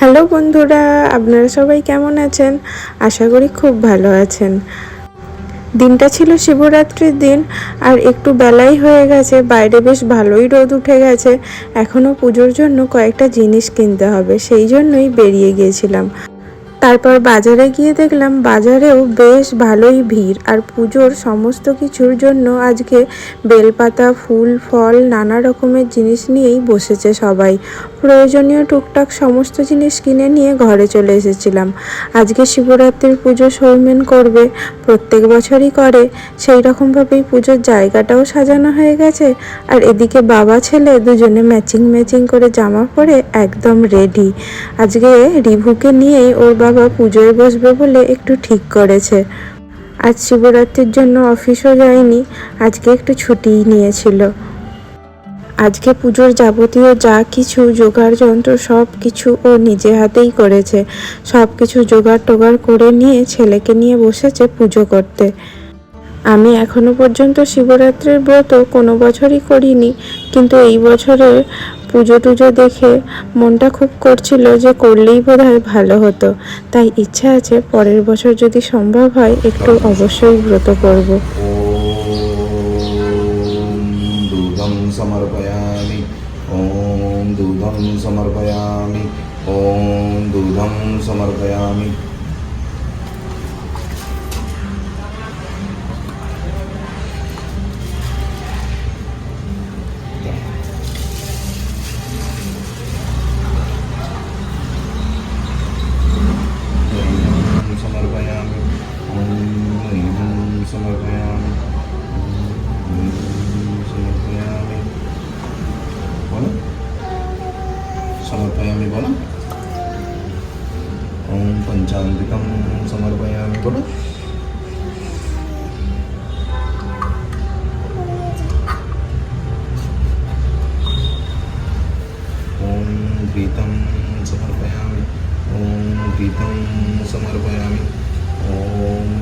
Hello বন্ধুরা, আপনারা সবাই কেমন আছেন? আশা করি খুব ভালো আছেন। দিনটা ছিল শিবরাত্রির দিন, আর একটু বেলাই হয়ে গেছে, বাইরে বেশ ভালোই রোদ উঠে গেছে। এখনও পুজোর জন্য কয়েকটা জিনিস কিনতে হবে, সেই জন্যই বেরিয়ে গিয়েছিলাম। তারপর বাজারে গিয়ে দেখলাম বাজারেও বেশ ভালোই ভিড়, আর পুজোর সমস্ত কিছুর জন্য আজকে বেলপাতা, ফুল, ফল, নানা রকমের জিনিস নিয়েই বসেছে সবাই। প্রয়োজনীয় টুকটাক সমস্ত জিনিস কিনে নিয়ে ঘরে চলে এসেছিলাম। আজকে শিবরাত্রির পুজো সৌমেন করবে, প্রত্যেক বছরই করে, সেই রকমভাবেই পুজোর জায়গাটাও সাজানো হয়ে গেছে। আর এদিকে বাবা ছেলে দুজনে ম্যাচিং করে জামা পরে একদম রেডি। আজকে রিভুকে নিয়েই ওর বাবা পুজোয় বসবে বলে একটু ঠিক করেছে। আজ শিবরাত্রির জন্য অফিসও যায়নি, আজকে একটু ছুটিই নিয়েছিল। আজকে পুজোর যাবতীয় যা কিছু জোগাড় যন্ত্র সব কিছু ও নিজে হাতেই করেছে। সব কিছু জোগাড় টোগাড় করে নিয়ে ছেলেকে নিয়ে বসেছে পুজো করতে। আমি এখনো পর্যন্ত শিবরাত্রির ব্রত কোনো বছরই করিনি, কিন্তু এই বছরের পুজো টুজো দেখে মনটা খুব করছিল যে করলেই বোধহয় ভালো হতো। তাই ইচ্ছা আছে পরের বছর যদি সম্ভব হয় একটু অবশ্যই ব্রত করব। दूधं समर्पयामि ॐ दूधं समर्पयामि ॐ दूधं समर्पयामि समर्पयामि ॐ समर्पयामि समर्पयामि बोलो समर्पयामि बोलो ॐ पंचामृतं समर्पयामि बोलो ॐ घृतं समर्पयामि ॐ घृतं समर्पयामि ॐ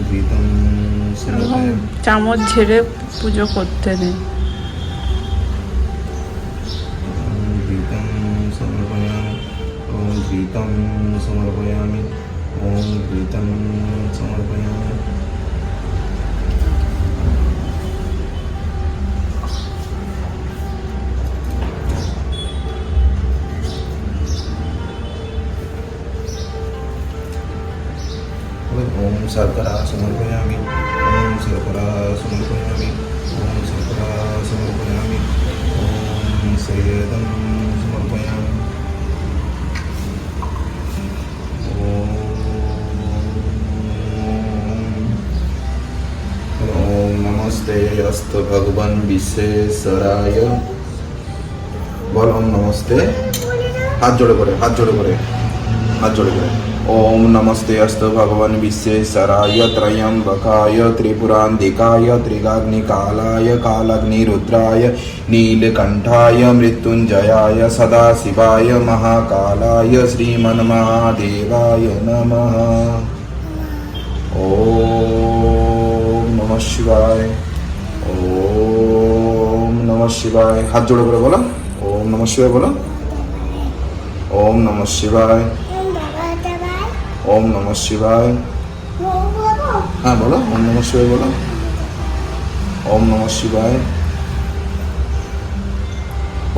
घृतं समर्पयामि চামচ ঝেড়ে পুজো করতে নেই। घृतं समर्पयामि ॐ घृतं समर्पयामि ॐ घृतं समर्पयामि ॐ शर्करा समर्पयामि ॐ शर्करा समर्पयामि ॐ शर्करा समर्पयामि ॐ सेदं समर्पयामि ॐ नमस्ते अस्तु भगवान् विश्वेश्वराय बोल ओम नमस्ते हाथ जोड़े करे हाथ जोड़े करे हाथ जोड़े करे ओम नमस्ते अस्तु भगवान् विश्वेश्वराय त्रयंबकाय त्रिपुरान्तिकाय त्रिगाग्निकालाय कालाग्निरुद्राय नीलकंठाय मृत्युंजयाय सदाशिवाय महाकालाय श्रीमन्महादेवाय नमः ओम नमः शिवाय ओम नमः शिवाय हाथ जोड़े करे बोला ओम नमः शिवाय बोला ओम नमः शिवाय ओम नमः शिवाय हाँ बोलो ओम नमः शिवाय बोलो ओम नमः शिवाय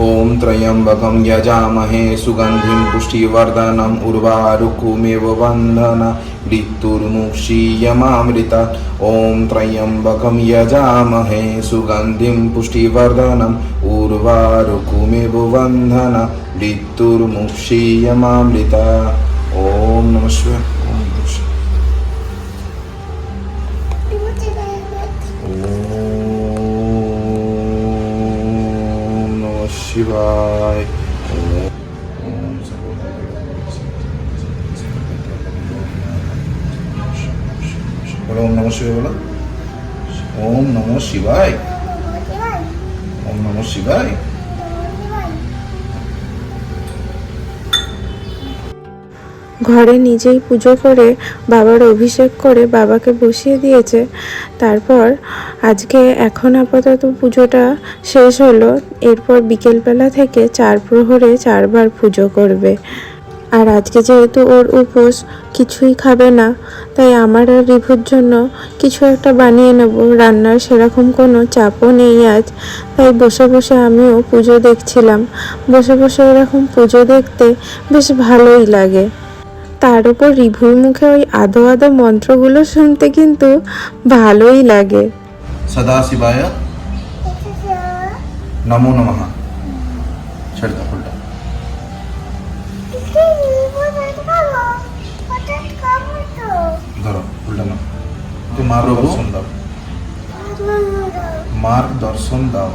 ओम त्र्यंबकं यजामहे सुगंधिं पुष्टिवर्धनम् उर्वारुकमेव बन्धना मृत्युर्मुक्षीयमामृतात् ओम त्र्यंबकं यजामहे सुगंधिं पुष्टिवर्धनम् उर्वारुकमेव बन्धना मृत्युर्मुक्षीयमामृतात् ओम नमः शिवाय ओम नमः शिवाय ओम नमः शिवाय बोलो ओम नमः शिवाय बोलो ओम नमः शिवाय ओम नमः शिवाय ঘরে নিজেই পুজো করে বাবার অভিষেক করে বাবাকে বসিয়ে দিয়েছে। তারপর আজকে এখন আপাতত পুজোটা শেষ হলো, এরপর বিকেলবেলা থেকে 4 প্রহরে 4 বার পুজো করবে। আর আজকে যেহেতু ওর উপোস, কিছুই খাবে না, তাই আমার আর রিভুর জন্য কিছু একটা বানিয়ে নেব। রান্নার সেরকম কোনো চাপও নেই আজ, তাই বসে বসে আমিও পুজো দেখছিলাম। বসে বসে এরকম পুজো দেখতে বেশ ভালোই লাগে। তার উপর রিভুর মুখে ওই আদো আদো মন্ত্রগুলো শুনতে কিন্তু ভালোই লাগে। सदा शिवाय नमो नमः। छड़ दो उल्टा। ধরো উল্টা না। তো মার দর্শন দাও, মার দর্শন দাও।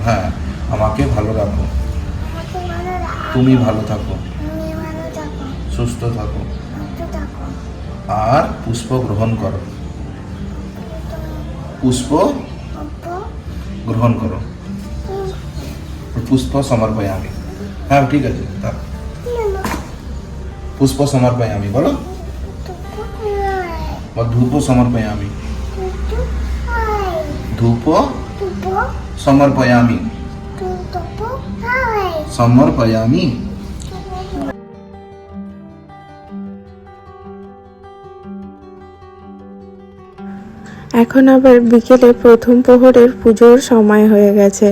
হ্যাঁ, আমাকে ভালো রাখো, তুমি ভালো থাকো, সুস্থ থাকো, আর পুষ্প গ্রহণ করো, পুষ্প গ্রহণ করো, পুষ্প সমর্পয়ামি। হ্যাঁ ঠিক আছে, তা পুষ্প সমর্পয়ামি বলো, বা ধূপ সমর্পয়ামি, ধূপ সমর্পয়ামি, সমর্পয়ামি। এখন আবার বিকেলে প্রথম প্রহরের পুজোর সময় হয়ে গেছে।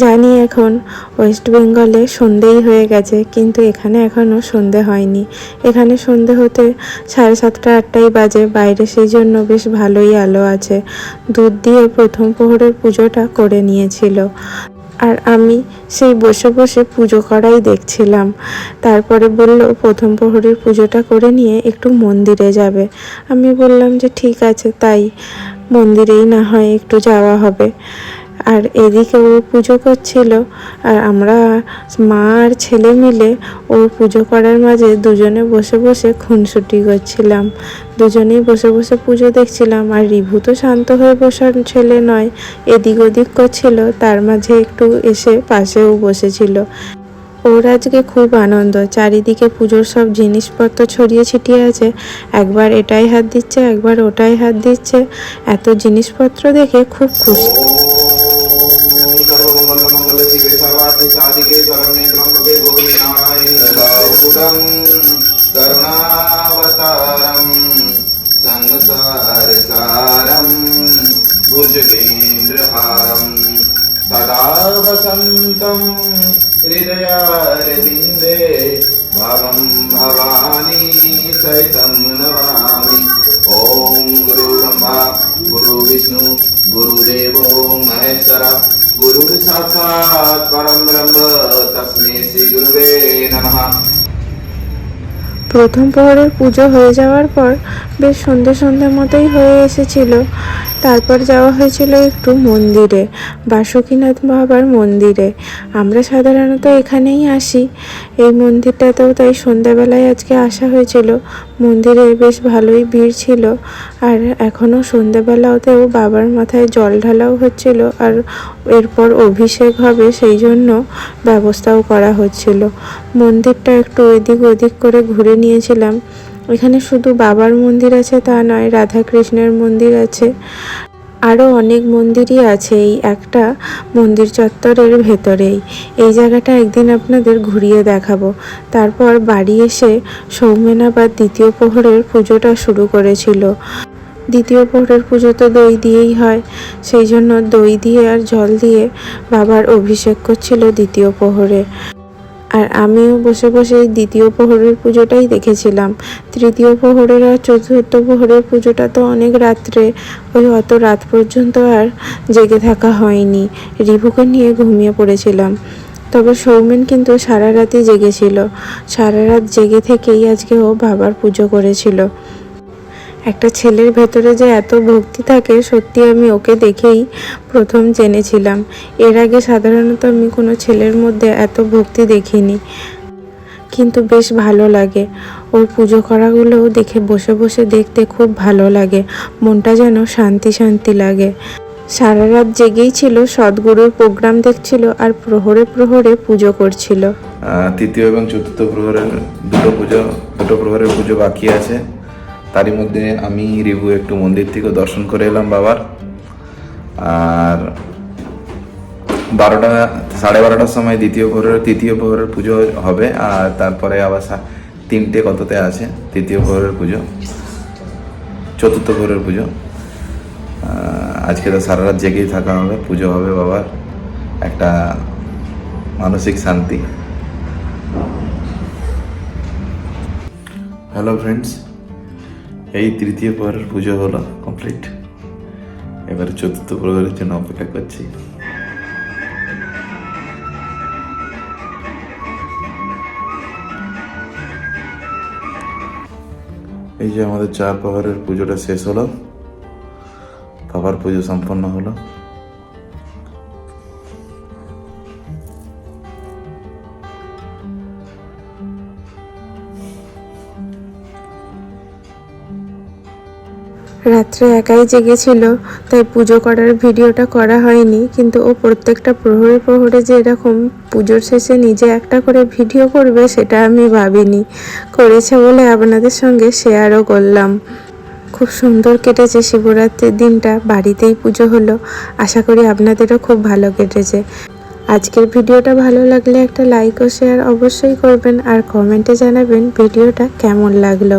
জানি এখন ওয়েস্ট বেঙ্গলে সন্ধেই হয়ে গেছে, কিন্তু এখানে এখনও সন্ধে হয়নি। এখানে সন্ধে হতে 7:30 8টাই বাজে বাইরে, সেই জন্য বেশ ভালোই আলো আছে। দুধ দিয়ে প্রথম প্রহরের পুজোটা করে নিয়েছিল, আর আমি সেই বসে বসে পুজো করাই দেখছিলাম। তারপরে বলল প্রথম প্রহরের পুজোটা করে নিয়ে একটু মন্দিরে যাবে। আমি বললাম যে ঠিক আছে, তাই মন্দিরেই না হয় একটু যাওয়া হবে। আর এদিকে ও পুজো করছিল, আর আমরা মা আর ছেলে মিলে ওর পুজো করার মাঝে দুজনে বসে বসে খুনসুটি করছিলাম। দুজনেই বসে বসে পুজো দেখছিলাম। আর রিভু তো শান্ত হয়ে বসার ছেলে নয়, এদিক ওদিক করছিল, তার মাঝে একটু এসে পাশেও বসেছিল। ওর আজকে খুব আনন্দ, চারিদিকে পুজোর সব জিনিসপত্র ছড়িয়ে ছিটিয়ে আছে। একবার এটাই হাত দিচ্ছে, একবার ওটাই হাত দিচ্ছে। এত জিনিসপত্র দেখে খুব খুশি। सदा वसन्तं हृदयारविन्दे भवं भवानी सहितं नमामि। ॐ गुरु ब्रह्मा गुरु विष्णु गुरुदेवो महेश्वरा गुरुः साक्षात् परं ब्रह्म तस्मै श्री गुरुवे नमः। প্রথম প্রহরের পুজো হয়ে যাওয়ার পর বেশ সন্ধে সন্ধে মতোই হয়ে এসেছিল। তারপর যাওয়া হয়েছিল একটু মন্দিরে, বাসুকীনাথ বাবার মন্দিরে। আমরা সাধারণত এখানেই আসি, এই মন্দিরটাতেও তাই সন্ধ্যাবেলায় আজকে আসা হয়েছিল। মন্দিরে বেশ ভালোই ভিড় ছিল, আর এখনও সন্ধ্যাবেলাতেও বাবার মাথায় জল ঢালাও হচ্ছিল, আর এরপর অভিষেক হবে, সেই জন্য ব্যবস্থাও করা হচ্ছিল। মন্দিরটা একটু এদিক ওদিক করে ঘুরে নিয়েছিলাম। এখানে শুধু বাবার মন্দির আছে তা নয়, রাধা কৃষ্ণের মন্দির আছে, আরও অনেক মন্দিরই আছে এই একটা মন্দির চত্বরের ভেতরেই। এই জায়গাটা একদিন আপনাদের ঘুরিয়ে দেখাবো। তারপর বাড়ি এসে সৌমেন আবার দ্বিতীয় প্রহরের পুজোটা শুরু করেছিল। দ্বিতীয় প্রহরের পুজো তো দই দিয়েই হয়, সেই জন্য দই দিয়ে আর জল দিয়ে বাবার অভিষেক করছিল দ্বিতীয় প্রহরে। আর আমিও বসে বসে দ্বিতীয় প্রহরের পুজোটাই দেখেছিলাম। তৃতীয় প্রহরের আর চতুর্থ প্রহরের পুজোটা তো অনেক রাত্রে, ওই অত রাত পর্যন্ত আর জেগে থাকা হয়নি, রিভুকে নিয়ে ঘুমিয়ে পড়েছিলাম। তবে সৌমেন কিন্তু সারা রাতই জেগেছিল, সারা রাত জেগে থেকেই আজকে ও বাবার পুজো করেছিল। একটা ছেলের ভেতরে যে এত ভক্তি থাকে, সত্যি আমি ওকে দেখেই প্রথম জেনেছিলাম। এর আগে সাধারণত আমি কোনো ছেলের মধ্যে এত ভক্তি দেখিনি, কিন্তু বেশ ভালো লাগে। ওর পুজো করাগুলোও দেখে বসে বসে দেখতে খুব ভালো লাগে, মনটা যেন শান্তি শান্তি লাগে। সারা রাত জেগেই ছিল, সদ্গুরুর প্রোগ্রাম দেখছিল, আর প্রহরে প্রহরে পুজো করছিল। তৃতীয় এবং চতুর্থ প্রহরের দুটো প্রহরের পুজো বাকি আছে। তারই মধ্যে আমি রিভু একটু মন্দির থেকে দর্শন করে এলাম বাবার। আর 12টা 12:30টার সময় তৃতীয় প্রহরের পুজো হবে, আর তারপরে আবার 3টে কততে আছে তৃতীয় প্রহরের পুজো, চতুর্থ প্রহরের পুজো। আজকে তো সারা রাত জেগেই থাকা হবে, পুজো হবে বাবার, একটা মানসিক শান্তি। হ্যালো ফ্রেন্ডস, এই তৃতীয় প্রহরের পুজো হলো কমপ্লিট, এবারে চতুর্থ প্রহরের জন্য অপেক্ষা করছি। এই যে আমাদের 4 প্রহরের পুজোটা শেষ হলো, বাবার পুজো সম্পন্ন হলো। রাত্রে একাই জেগেছিল, তাই পুজো করার ভিডিওটা করা হয়নি, কিন্তু ও প্রত্যেকটা প্রহরে প্রহরে যে এরকম পুজোর শেষে নিজে একটা করে ভিডিও করবে সেটা আমি ভাবিনি। করেছে বলে আপনাদের সঙ্গে শেয়ারও করলাম। খুব সুন্দর কেটেছে শিবরাত্রির দিনটা, বাড়িতেই পুজো হলো। আশা করি আপনাদেরও খুব ভালো কেটেছে। আজকের ভিডিওটা ভালো লাগলে একটা লাইক ও শেয়ার অবশ্যই করবেন, আর কমেন্টে জানাবেন ভিডিওটা কেমন লাগলো।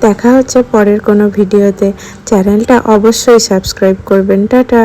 দেখা হচ্ছে পরের কোনো ভিডিওতে। চ্যানেলটা অবশ্যই সাবস্ক্রাইব করবেন। টাটা।